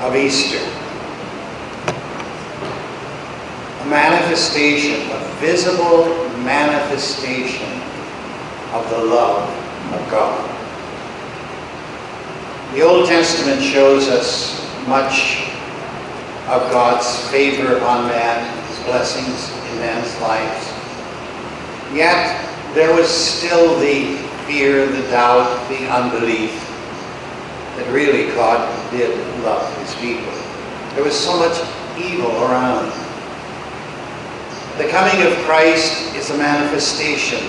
of Easter. A manifestation, a visible manifestation of the love of God. The Old Testament shows us much of God's favor upon man, His blessings in man's lives. Yet there was still the fear, the doubt, the unbelief that really God did love His people. There was so much evil around. The coming of Christ is a manifestation,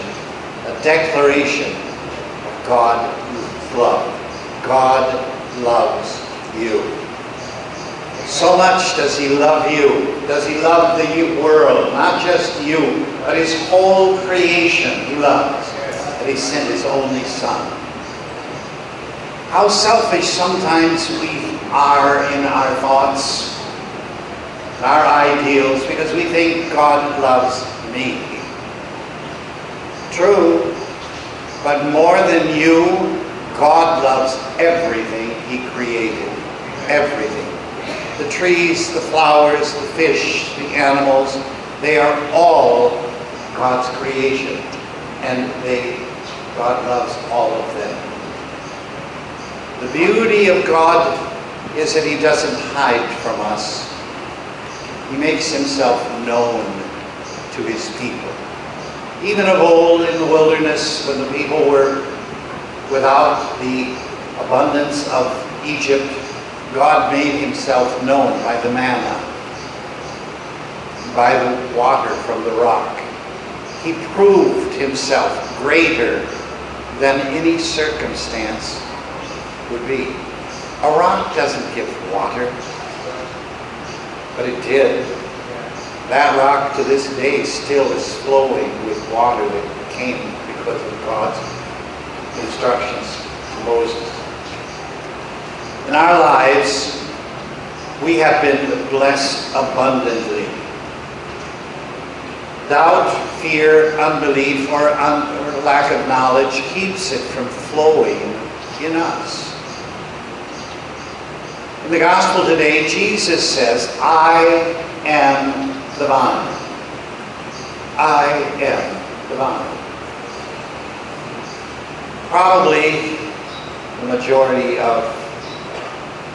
a declaration of God's love. God loves you. So much does He love you. Does He love the world, not just you, but His whole creation He loves. That He sent His only Son. How selfish sometimes we are in our thoughts, our ideals, because we think God loves me. True, but more than you, God loves everything He created. Everything. The trees, the flowers, the fish, the animals, they are all God's creation. And God loves all of them. The beauty of God is that He doesn't hide from us. He makes Himself known to His people. Even of old in the wilderness, when the people were without the abundance of Egypt, God made Himself known by the manna, by the water from the rock. He proved Himself greater than any circumstance would be. A rock doesn't give water, but it did. That rock to this day still is flowing with water that came because of God's instructions to Moses. In our lives, we have been blessed abundantly. Doubt, fear, unbelief, or lack of knowledge keeps it from flowing in us. In the gospel today, Jesus says, I am the vine. I am the vine. Probably the majority of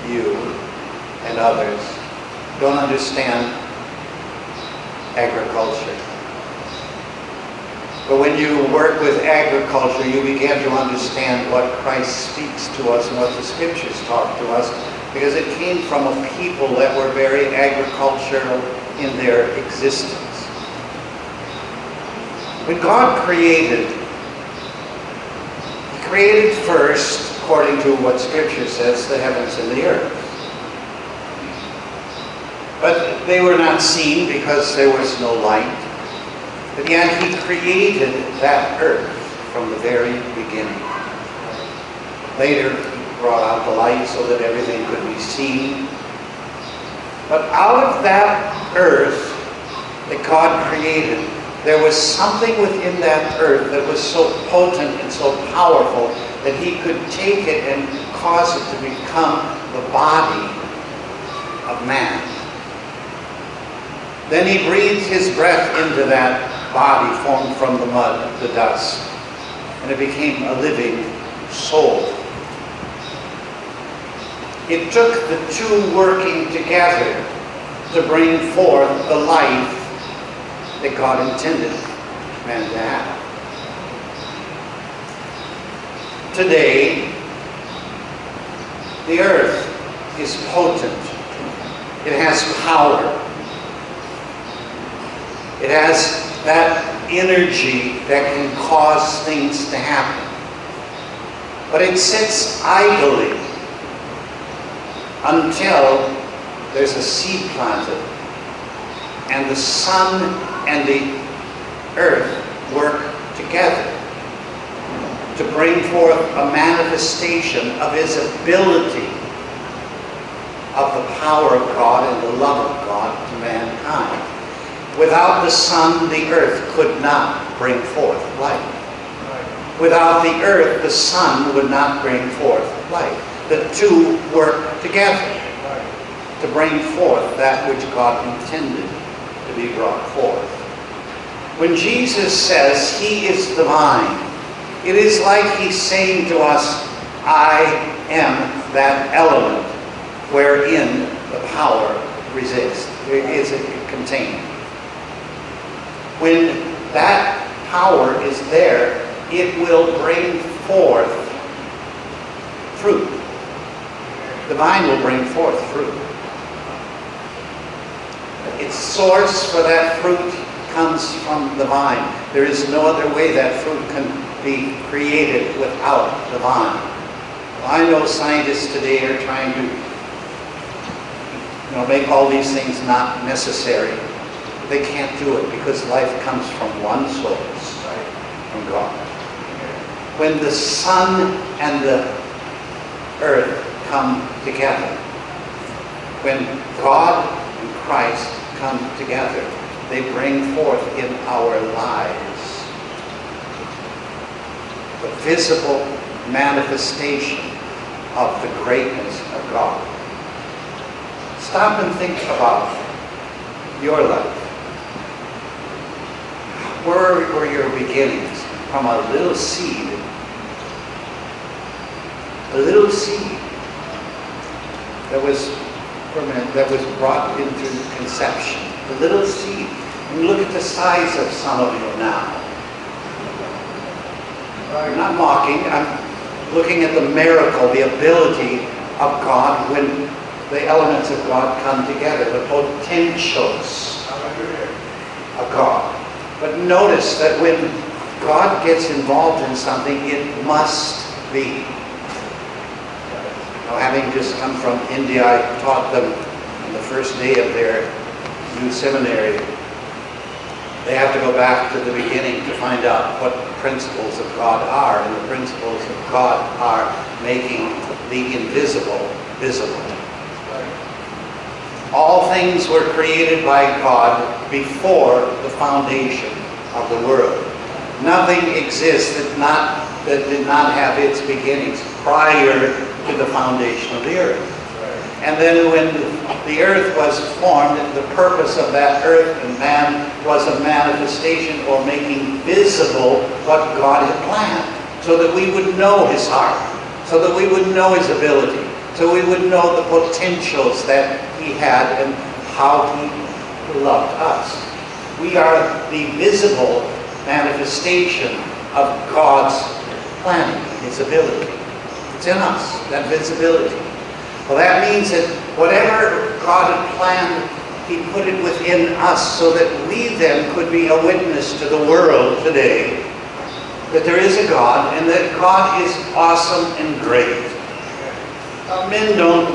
you and others don't understand agriculture. But when you work with agriculture, you begin to understand what Christ speaks to us and what the Scriptures talk to us, because it came from a people that were very agricultural in their existence. When God created, He created first, according to what Scripture says, the heavens and the earth. But they were not seen because there was no light. But yet He created that earth from the very beginning. Later, He brought out the light so that everything could be seen. But out of that earth that God created, there was something within that earth that was so potent and so powerful that He could take it and cause it to become the body of man. Then He breathed His breath into that body formed from the mud, the dust, and it became a living soul. It took the two working together to bring forth the life that God intended man to have. Today, the earth is potent. It has power. It has that energy that can cause things to happen. But it sits idly until there's a seed planted and the sun and the earth work together to bring forth a manifestation of His ability, of the power of God and the love of God to mankind. Without the sun, the earth could not bring forth light. Without the earth, the sun would not bring forth light. The two work together. to bring forth that which God intended to be brought forth. When Jesus says he is the vine, it is like he's saying to us, I am that element wherein the power resides, is contained. When that power is there, it will bring forth fruit. The vine will bring forth fruit. Its source for that fruit comes from the vine. There is no other way that fruit can be created without the vine. Well, I know scientists today are trying to make all these things not necessary. They can't do it because life comes from one source, right? From God. When the sun and the earth come together, when God and Christ come together, they bring forth in our lives the visible manifestation of the greatness of God. Stop and think about your life. Where were your beginnings? From a little seed. A little seed that was brought into conception. A little seed. And look at the size of some of you now. I'm not mocking. I'm looking at the miracle, the ability of God when the elements of God come together, the potentials of God. But notice that when God gets involved in something, it must be. Having just come from India, I taught them on the first day of their new seminary. They have to go back to the beginning to find out what the principles of God are. And the principles of God are making the invisible visible. All things were created by God before the foundation of the world. Nothing exists that did not have its beginnings prior to the foundation of the earth. And then when the earth was formed, the purpose of that earth and man was a manifestation or making visible what God had planned, so that we would know his heart, so that we would know his ability, so we would know the potentials that he had and how he loved us. We are the visible manifestation of God's planning, his ability. It's in us, that visibility. Well, that means that whatever God had planned, he put it within us so that we then could be a witness to the world today that there is a God and that God is awesome and great. Some men don't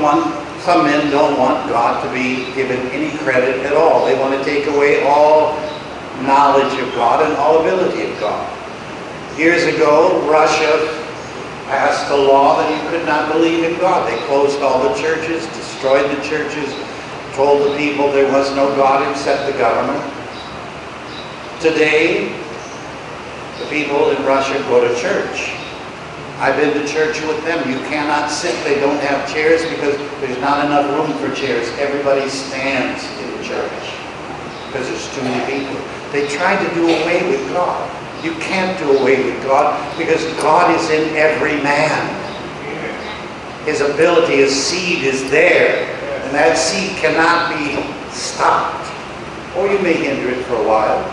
want God to be given any credit at all. They want to take away all knowledge of God and all ability of God. Years ago, Russia passed a law that you could not believe in God. They closed all the churches, destroyed the churches, told the people there was no God except the government. Today, the people in Russia go to church. I've been to church with them. You cannot sit. They don't have chairs because there's not enough room for chairs. Everybody stands in the church because there's too many people. They tried to do away with God. You can't do away with God because God is in every man. His ability, his seed is there. And that seed cannot be stopped. Or you may hinder it for a while,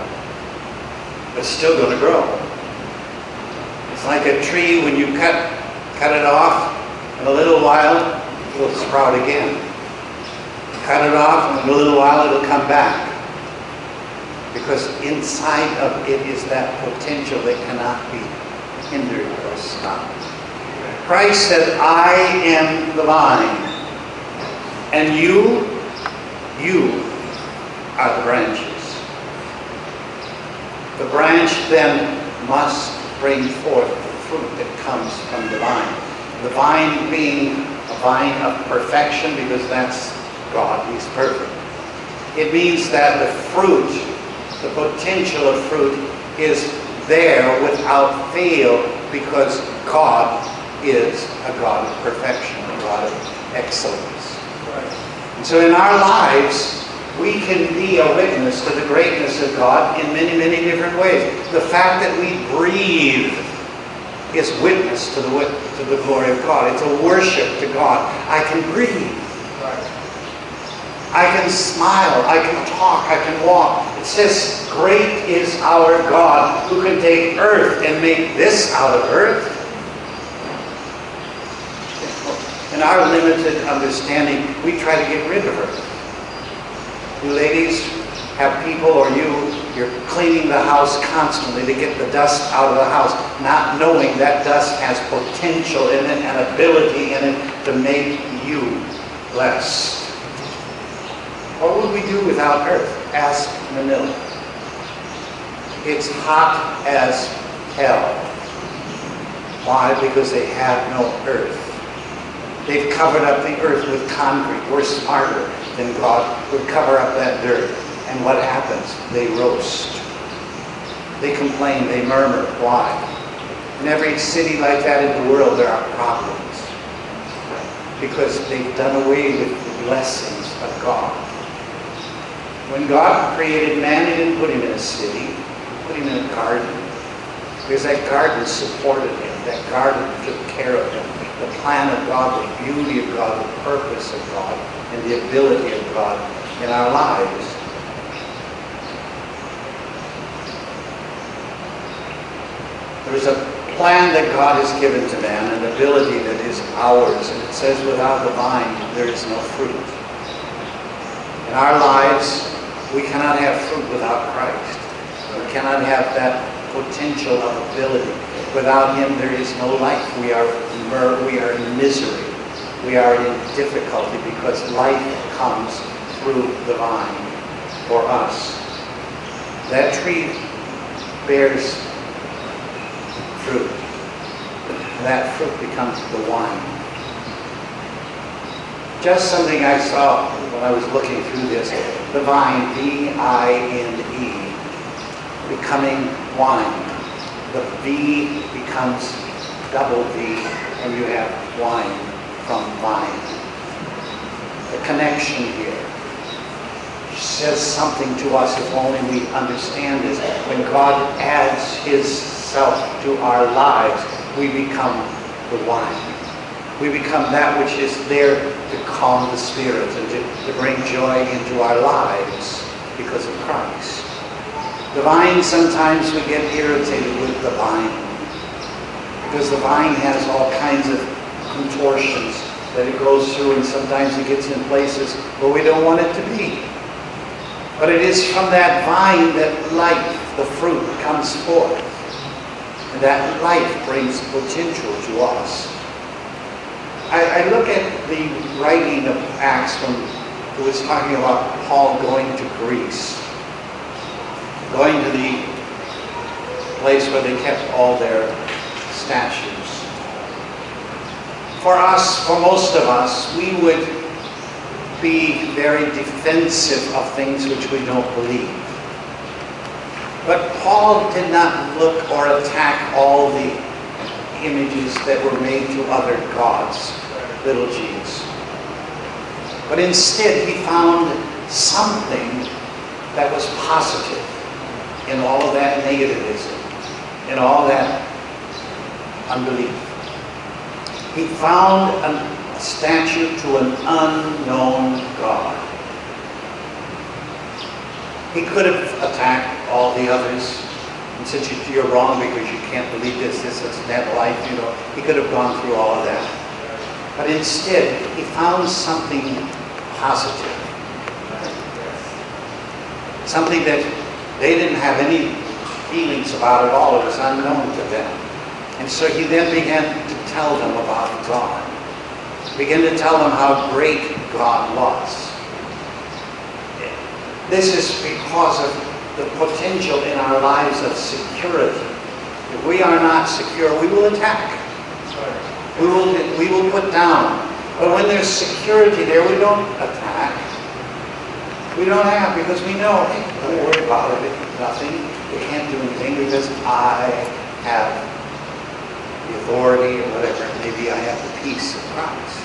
but it's still going to grow. It's like a tree, when you cut it off, in a little while, it will sprout again. Cut it off, and in a little while, it'll come back. Because inside of it is that potential that cannot be hindered or stopped. Christ said, I am the vine, and you are the branches. The branch then must bring forth the fruit that comes from the vine. The vine being a vine of perfection, because that's God, he's perfect. It means that the fruit, the potential of fruit, is there without fail because God is a God of perfection, a God of excellence. And so in our lives, we can be a witness to the greatness of God in many, many different ways. The fact that we breathe is witness to the glory of God. It's a worship to God. I can breathe. I can smile. I can talk. I can walk. It says, great is our God who can take earth and make this out of earth. In our limited understanding, we try to get rid of earth. You ladies have people, or you're cleaning the house constantly to get the dust out of the house, not knowing that dust has potential in it and ability in it to make you blessed. What would we do without earth? Ask Manila. It's hot as hell. Why? Because they have no earth. They've covered up the earth with concrete. We're smarter than God would cover up that dirt. And what happens? They roast. They complain. They murmur. Why? In every city like that in the world, there are problems. Because they've done away with the blessings of God. When God created man, He didn't put him in a city. He put him in a garden. Because that garden supported him. That garden took care of him. The plan of God, the beauty of God, the purpose of God, and the ability of God in our lives. There is a plan that God has given to man, an ability that is ours, and it says without the vine there is no fruit. In our lives, we cannot have fruit without Christ. We cannot have that potential of ability. Without Him, there is no life. We are in misery. We are in difficulty because life comes through the vine for us. That tree bears fruit. That fruit becomes the wine. Just something I saw when I was looking through this. The vine, V-I-N-E, becoming wine. The V becomes double V, and you have wine from vine. The connection here says something to us if only we understand this. When God adds His self to our lives, we become the wine. We become that which is there to calm the spirits and to bring joy into our lives because of Christ. The vine, sometimes we get irritated with the vine because the vine has all kinds of contortions that it goes through, and sometimes it gets in places where we don't want it to be. But it is from that vine that life, the fruit, comes forth. And that life brings potential to us. I look at the writing of Acts when it was talking about Paul going to Greece. Going to the place where they kept all their statues. For us, for most of us, we would be very defensive of things which we don't believe. But Paul did not look or attack all the images that were made to other gods, little g's. But instead, he found something that was positive in all of that negativism, in all that unbelief. He found a statue to an unknown God. He could have attacked all the others and said, you're wrong because you can't believe this, it's that life, you know. He could have gone through all of that. But instead, he found something positive. Something that they didn't have any feelings about at all. It was unknown to them. And so he then began to tell them about God. Began to tell them how great God was. This is because of the potential in our lives of security. If we are not secure, we will attack. We will put down. But when there's security there, we don't attack. We don't have, because we know, hey, don't worry about it. Nothing. We can't do anything because I have the authority or whatever it may be. I have the peace of Christ.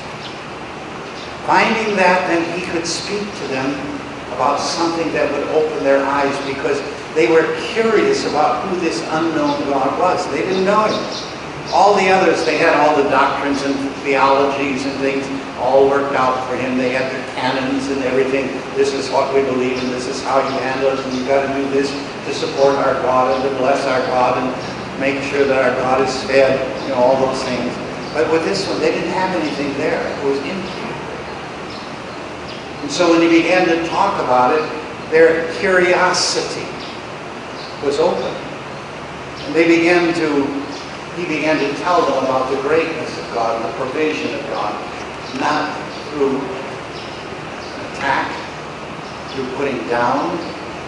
Finding that, then he could speak to them about something that would open their eyes, because they were curious about who this unknown God was. They didn't know him. All the others, they had all the doctrines and theologies and things all worked out for him. They had their canons and everything. This is what we believe, and this is how you handle it, and you've got to do this to support our God and to bless our God and make sure that our God is fed, all those things. But with this one, they didn't have anything there. It was empty. And so when he began to talk about it, their curiosity was open. And he began to tell them about the greatness of God and the provision of God, not through attack, through putting down,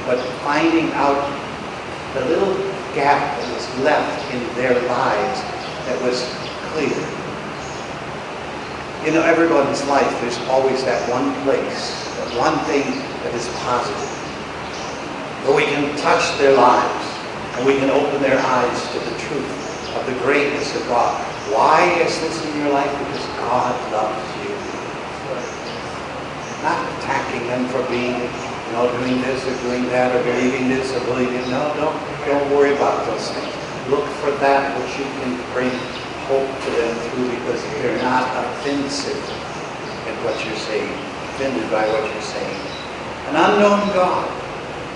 but finding out the little gap that was left in their lives that was clear. In everybody's life, there's always that one place, that one thing that is positive, where we can touch their lives and we can open their eyes to the truth of the greatness of God. Why is this in your life? Because God loves you. Not attacking them for being, doing this or doing that, or believing this or believing. No, don't worry about those things. Look for that which you can bring hope to them through, because they're not offensive at what you're saying, offended by what you're saying. An unknown God.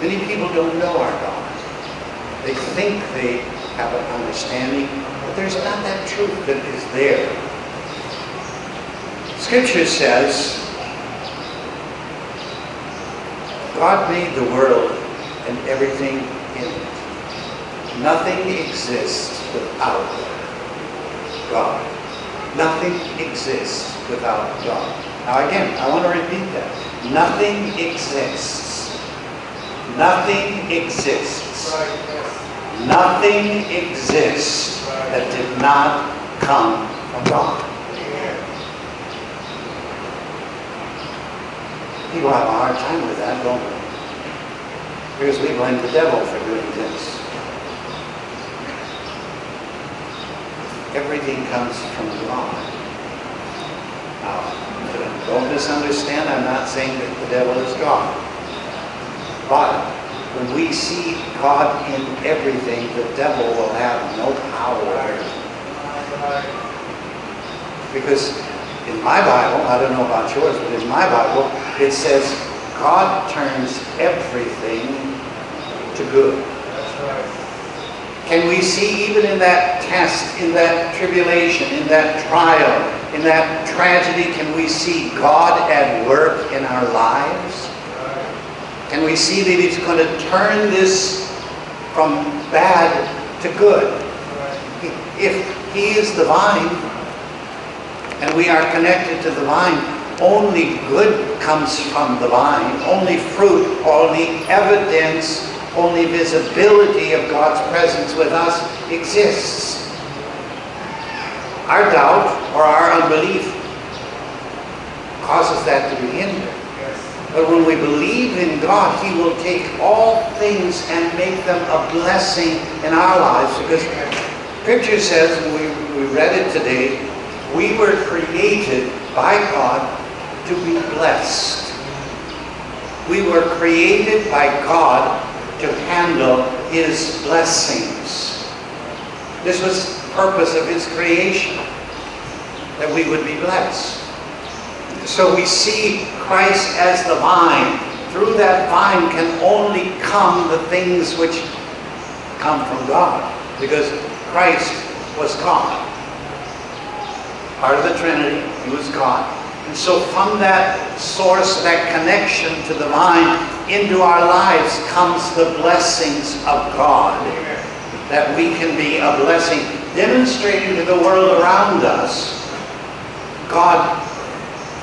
Many people don't know our God. They think they have an understanding, but there's not that truth that is there. Scripture says, God made the world and everything in it. Nothing exists without God. Nothing exists without God. Now again, I want to repeat that. Nothing exists. Nothing exists. Nothing exists that did not come from God. People have a hard time with that, don't they? Because we blame the devil for doing this. Everything comes from God. Now, don't misunderstand, I'm not saying that the devil is God. But when we see God in everything, the devil will have no power over it. Because in my Bible, I don't know about yours, but in my Bible, it says God turns everything to good. Can we see even in that test, in that tribulation, in that trial, in that tragedy, can we see God at work in our lives? Can we see that He's going to turn this from bad to good? If He is the vine, and we are connected to the vine, only good comes from the vine. Only fruit, only evidence, only visibility of God's presence with us exists. Our doubt or our unbelief causes that to be hindered. But when we believe in God, He will take all things and make them a blessing in our lives. Because Scripture says, and we read it today, we were created by God to be blessed. We were created by God to handle His blessings. This was the purpose of His creation, that we would be blessed. So we see Christ as the vine. Through that vine can only come the things which come from God, because Christ was God. Part of the Trinity, He was God. And so from that source, that connection to the vine, into our lives comes the blessings of God. That we can be a blessing, demonstrating to the world around us, God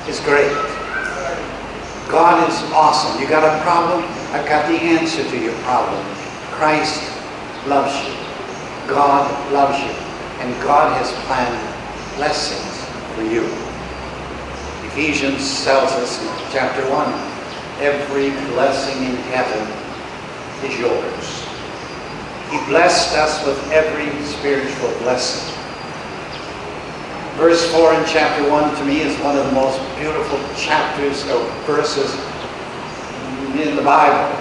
is great. God is awesome. You got a problem? I've got the answer to your problem. Christ loves you. God loves you. And God has planned blessings for you. Ephesians tells us in chapter 1, every blessing in heaven is yours. He blessed us with every spiritual blessing. Verse 4 in chapter 1 to me is one of the most beautiful chapters or verses in the Bible.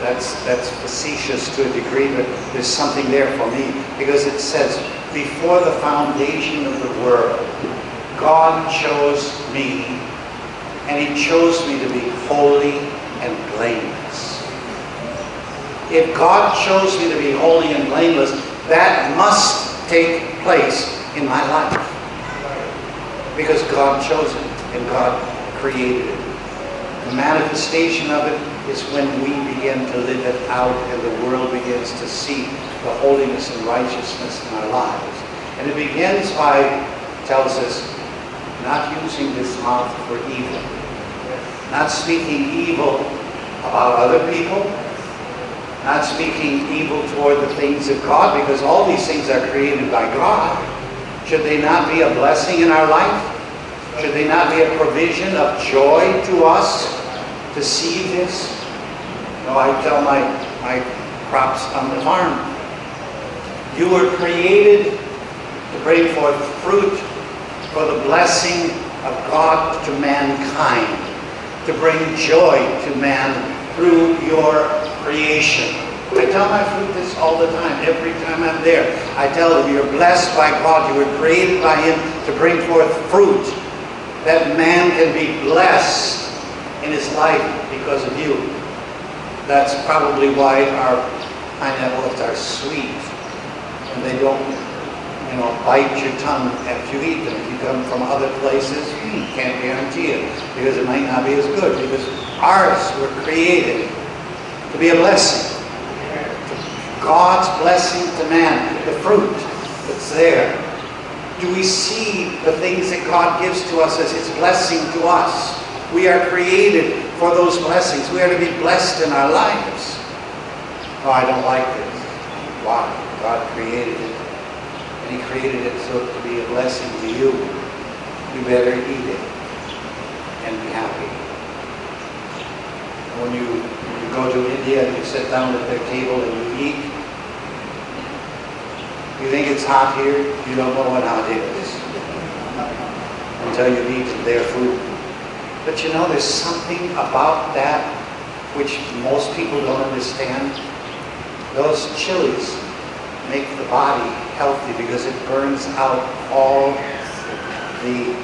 That's facetious to a degree, but there's something there for me, because it says, before the foundation of the world, God chose me, and He chose me to be holy and blameless. If God chose me to be holy and blameless, that must take place in my life, because God chose it and God created it. The manifestation of it is when we begin to live it out and the world begins to see the holiness and righteousness in our lives. And it begins by, tells us, not using this mouth for evil, not speaking evil about other people, not speaking evil toward the things of God, because all these things are created by God. Should they not be a blessing in our life? Should they not be a provision of joy to us to see this? No, I tell my crops on the farm, you were created to bring forth fruit for the blessing of God to mankind, to bring joy to man through your creation. I tell my fruit this all the time, every time I'm there. I tell them, you're blessed by God, you were created by Him to bring forth fruit, that man can be blessed in his life because of you. That's probably why our pineapples are sweet, and they don't, bite your tongue after you eat them. If you come from other places, you can't guarantee it, because it might not be as good, because ours were created to be a blessing. God's blessing to man, the fruit that's there. Do we see the things that God gives to us as His blessing to us? We are created for those blessings. We are to be blessed in our lives. Oh, I don't like this. Why? God created it. And He created it so to be a blessing to you. You better eat it and be happy. When you go to India and you sit down at their table and you eat, you think it's hot here, you don't know what hot is until you've eaten their food. But there's something about that which most people don't understand. Those chilies make the body healthy because it burns out all the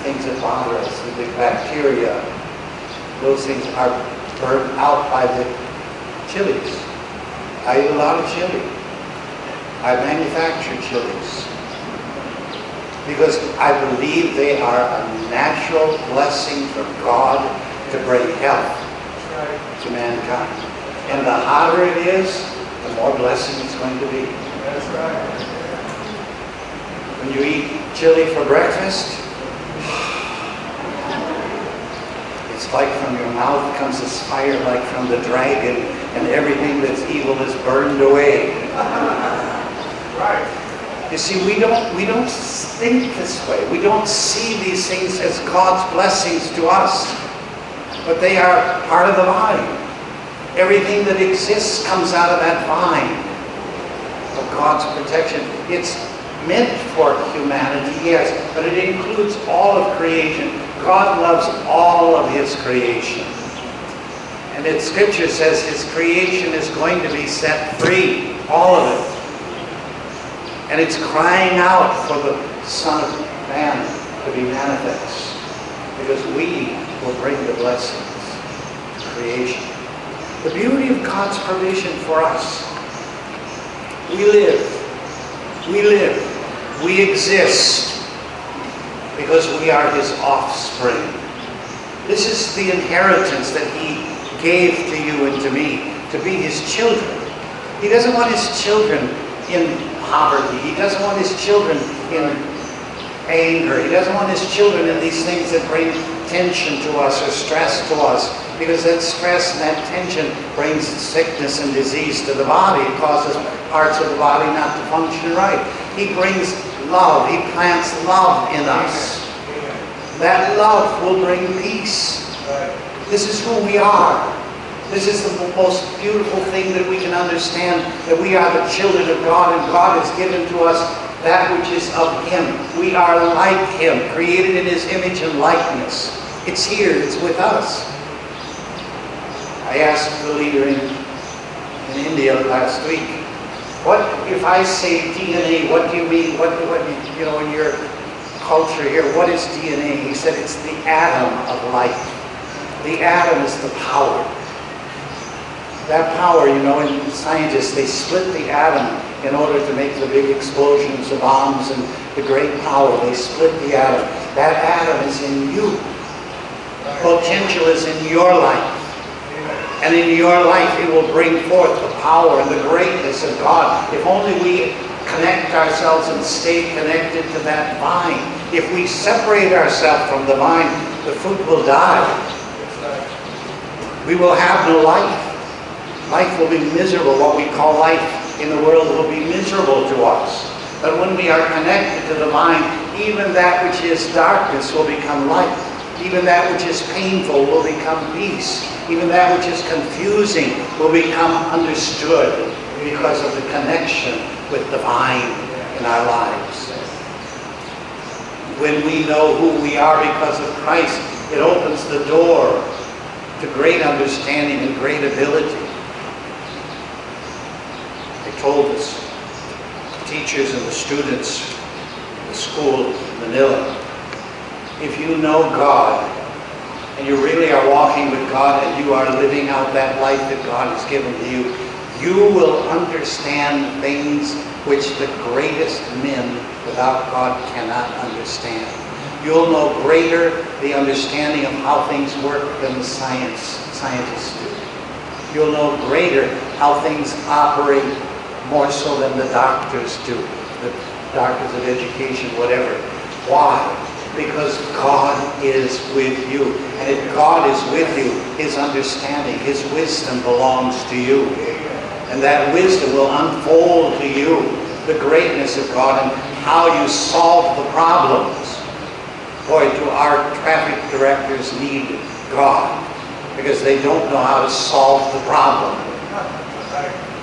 things that bother us, the bacteria. Those things are burned out by the chilies. I eat a lot of chili. I manufacture chilies because I believe they are a natural blessing from God to bring health to mankind. And the hotter it is, the more blessing it's going to be. That's right. When you eat chili for breakfast, it's like from your mouth comes this fire like from the dragon, and everything that's evil is burned away. Right. You see, we don't think this way. We don't see these things as God's blessings to us, but they are part of the vine. Everything that exists comes out of that vine of God's protection. It's meant for humanity, yes, but it includes all of creation. God loves all of His creation. And the Scripture says His creation is going to be set free, all of it. And it's crying out for the Son of Man to be manifest, because we will bring the blessings to creation. The beauty of God's provision for us. We live, we exist because we are His offspring. This is the inheritance that He gave to you and to me, to be His children. He doesn't want His children in poverty. He doesn't want His children in anger. He doesn't want His children in these things that bring tension to us or stress to us, because that stress and that tension brings sickness and disease to the body. It causes parts of the body not to function right. He brings love. He plants love in us. That love will bring peace. This is who we are. This is the most beautiful thing that we can understand, that we are the children of God, and God has given to us that which is of Him. We are like Him, created in His image and likeness. It's here, it's with us. I asked the leader in India last week, what if I say DNA, what do you mean? What you know, in your culture here, what is DNA? He said it's the atom of life. The atom is the power. That power, you know, in scientists, they split the atom in order to make the big explosions, the bombs, and the great power. They split the atom. That atom is in you. Potential is in your life. And in your life, it will bring forth the power and the greatness of God. If only we connect ourselves and stay connected to that vine. If we separate ourselves from the vine, the fruit will die. We will have no life. Life will be miserable. What we call life in the world will be miserable to us. But when we are connected to the vine, even that which is darkness will become light. Even that which is painful will become peace. Even that which is confusing will become understood because of the connection with the vine in our lives. When we know who we are because of Christ, it opens the door to great understanding and great ability. They told us, the teachers and the students in the school in Manila, if you know God, and you really are walking with God, and you are living out that life that God has given to you, you will understand things which the greatest men without God cannot understand. You'll know greater the understanding of how things work than the scientists do. You'll know greater how things operate more so than the doctors do, the doctors of education, whatever. Why? Because God is with you. And if God is with you, His understanding, His wisdom belongs to you. And that wisdom will unfold to you the greatness of God and how you solve the problems. Boy, do our traffic directors need God, because they don't know how to solve the problem.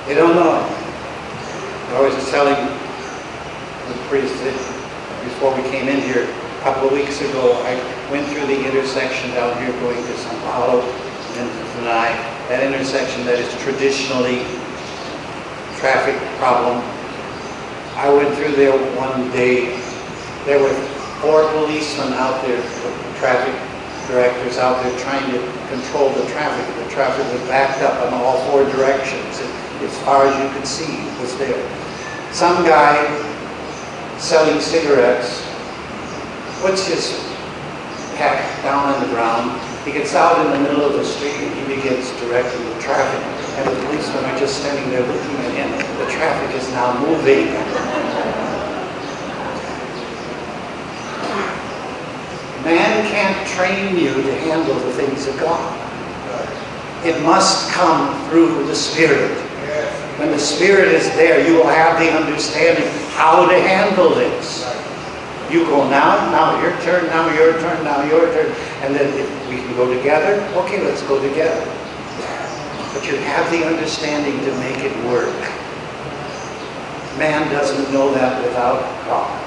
They don't know. I was telling the priest that before we came in here a couple of weeks ago, I went through the intersection down here going to Sao Paulo and to Tanai, that intersection that is traditionally traffic problem. I went through there one day. There were 4 policemen out there, traffic directors out there trying to control the traffic. The traffic was backed up in all 4 directions. As far as you could see, it was there. Some guy selling cigarettes puts his pack down on the ground. He gets out in the middle of the street and he begins directing the traffic. And the policemen are just standing there looking at him. The traffic is now moving. Man can't train you to handle the things of God. It must come through the Spirit. When the Spirit is there, you will have the understanding how to handle this. You go now your turn, now your turn, now your turn. And then if we can go together, okay, let's go together. But you have the understanding to make it work. Man doesn't know that without God.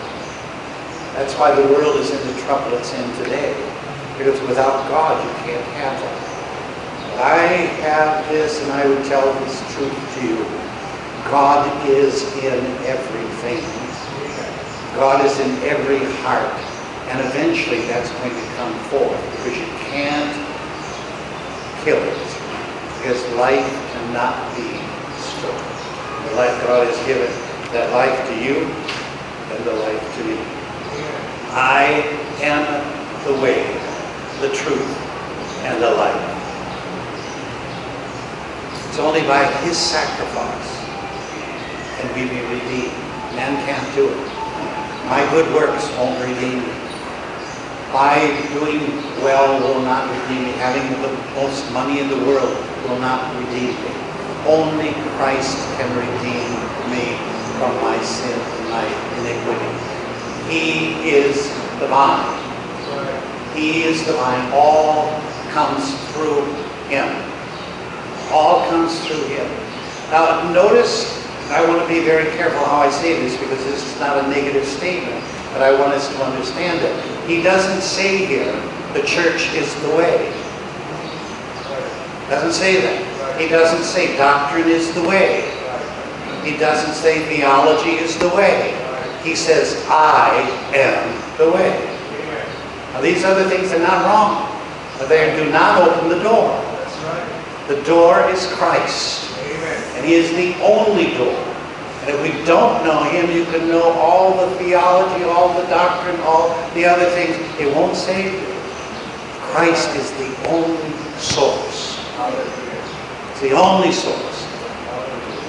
That's why the world is in the trouble it's in today. Because without God, you can't have it. But I have this, and I would tell this truth to you. God is in everything. God is in every heart. And eventually that's going to come forth. Because you can't kill it. Because life cannot be destroyed. The life God has given, that life to you and the life to me. I am the way, the truth, and the life. It's only by His sacrifice can we be redeemed. Man can't do it. My good works won't redeem me. My doing well will not redeem me. Having the most money in the world will not redeem me. Only Christ can redeem me from my sin and my iniquity. He is the vine. He is the vine. All comes through Him. All comes through him. Now notice, I want to be very careful how I say this because this is not a negative statement, but I want us to understand it. He doesn't say here, the church is the way. Doesn't say that. He doesn't say doctrine is the way. He doesn't say theology is the way. He says, I am the way. Now these other things are not wrong. But they do not open the door. The door is Christ. And he is the only door. And if we don't know him, you can know all the theology, all the doctrine, all the other things. It won't save you. Christ is the only source. It's the only source.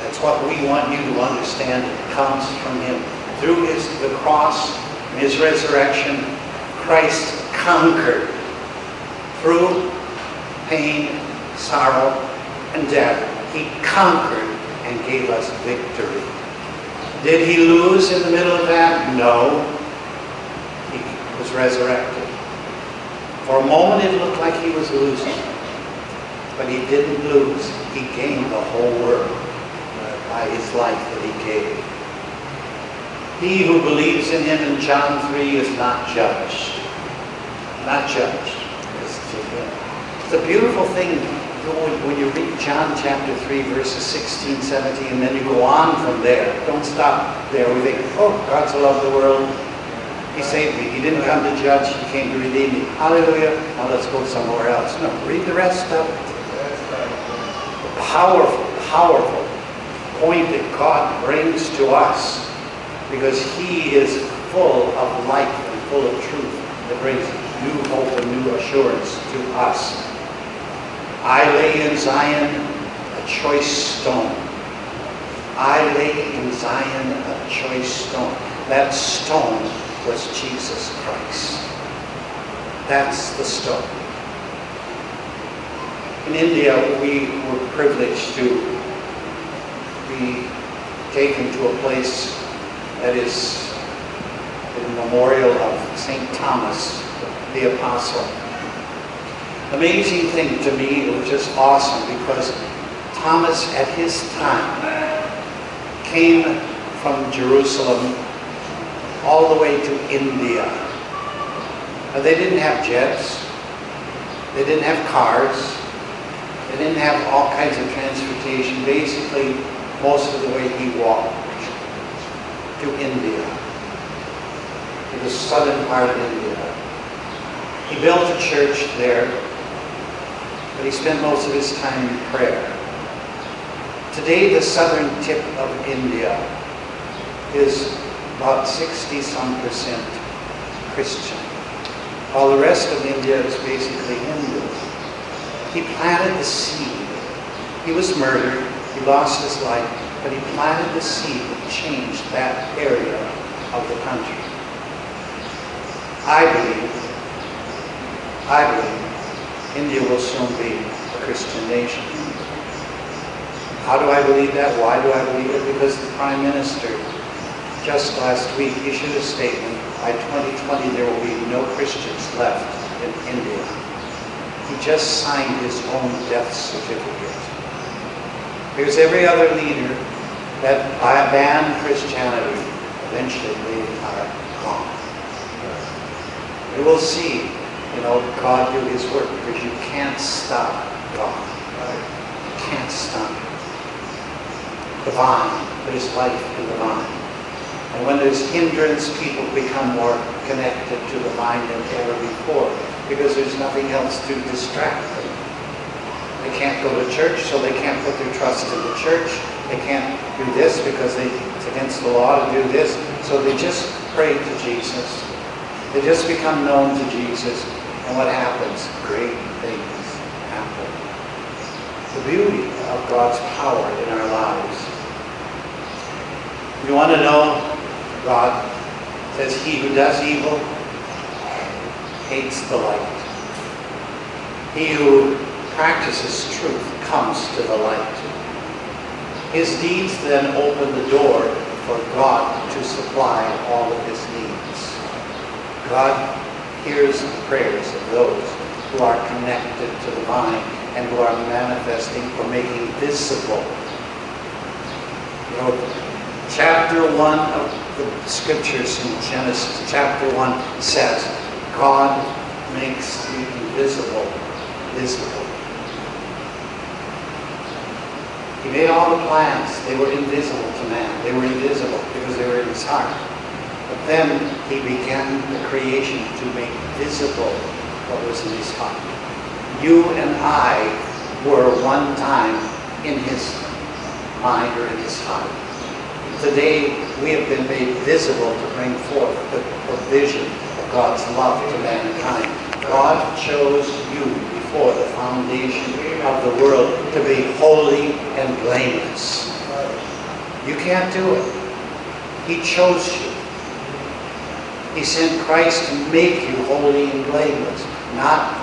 That's what we want you to understand. It comes from him. Through the cross, his resurrection, Christ conquered. Through pain, sorrow, and death, he conquered and gave us victory. Did he lose in the middle of that? No. He was resurrected. For a moment it looked like he was losing. But he didn't lose. He gained the whole world by his life that he gave. He who believes in him in John 3 is not judged. Not judged. It's a beautiful thing when you read John chapter 3 verses 16, 17, and then you go on from there. Don't stop there. We think, oh, God so loved the world. He saved me. He didn't come to judge. He came to redeem me. Hallelujah. Now let's go somewhere else. No, read the rest of it. The powerful, powerful point that God brings to us because he is full of life and full of truth that brings new hope and new assurance to us. I lay in Zion a choice stone. I lay in Zion a choice stone. That stone was Jesus Christ. That's the stone. In India, we were privileged to be taken to a place that is the memorial of St. Thomas, the Apostle. Amazing thing to me, it was just awesome because Thomas at his time came from Jerusalem all the way to India. Now, they didn't have jets, they didn't have cars, they didn't have all kinds of transportation. Basically, most of the way he walked to India, to the southern part of India. He built a church there, but he spent most of his time in prayer. Today, the southern tip of India is about 60-some% Christian, while the rest of India is basically Hindu. He planted the seed. He was murdered. He lost his life, but he planted the seed that changed that area of the country. I believe India will soon be a Christian nation. How do I believe that? Why do I believe it? Because the Prime Minister just last week issued a statement, by 2020 there will be no Christians left in India. He just signed his own death certificate. Because every other leader that banned Christianity, eventually they are gone. We will see, God do his work, because you can't stop God. You can't stop it. The vine, there's life in the vine. And when there's hindrance, people become more connected to the vine than ever before, because there's nothing else to distract them. They can't go to church, so they can't put their trust in the church. They can't do this because it's against the law to do this. So they just pray to Jesus. They just become known to Jesus. And what happens? Great things happen. The beauty of God's power in our lives. You want to know, God says, he who does evil hates the light. He who practices truth comes to the light. His deeds then open the door for God to supply all of his needs. God hears the prayers of those who are connected to the vine and who are manifesting or making visible. You know, chapter 1 of the scriptures in Genesis, chapter 1 says, God makes the invisible visible. He made all the plants. They were invisible to man. They were invisible because they were in his heart. But then he began the creation to make visible what was in his heart. You and I were one time in his mind or in his heart. Today we have been made visible to bring forth the provision of God's love to mankind. God chose you before the foundation of the world to be holy and blameless. You can't do it. He chose you. He sent Christ to make you holy and blameless, not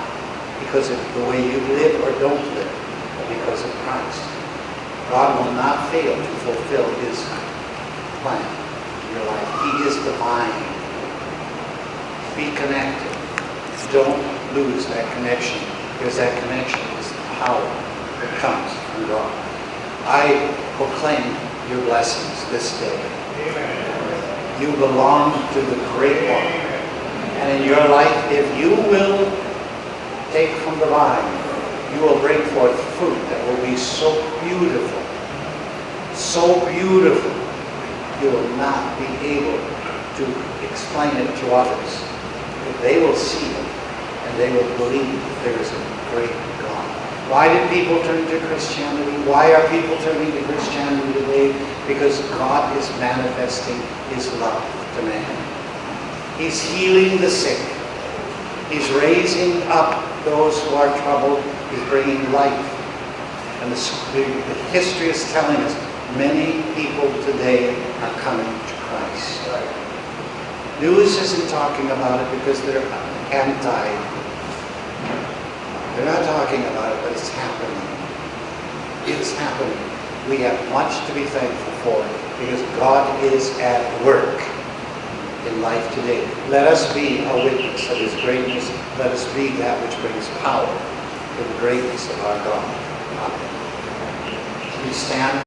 because of the way you live or don't live, but because of Christ. God will not fail to fulfill his plan in your life. He is divine. Be connected. Don't lose that connection, because that connection is the power that comes from God. I proclaim your blessings this day. Amen. You belong to the Great One. And in your life, if you will take from the vine, you will bring forth fruit that will be so beautiful. So beautiful. You will not be able to explain it to others. But they will see it. And they will believe there is a great God. Why did people turn to Christianity? Why are people turning to Christianity today? Because God is manifesting his love to man. He's healing the sick. He's raising up those who are troubled. He's bringing life. And the history is telling us many people today are coming to Christ. News isn't talking about it because they're anti. They're not talking about it, but it's happening. It's happening. We have much to be thankful for because God is at work in life today. Let us be a witness of his greatness. Let us be that which brings power to the greatness of our God. Amen. We stand.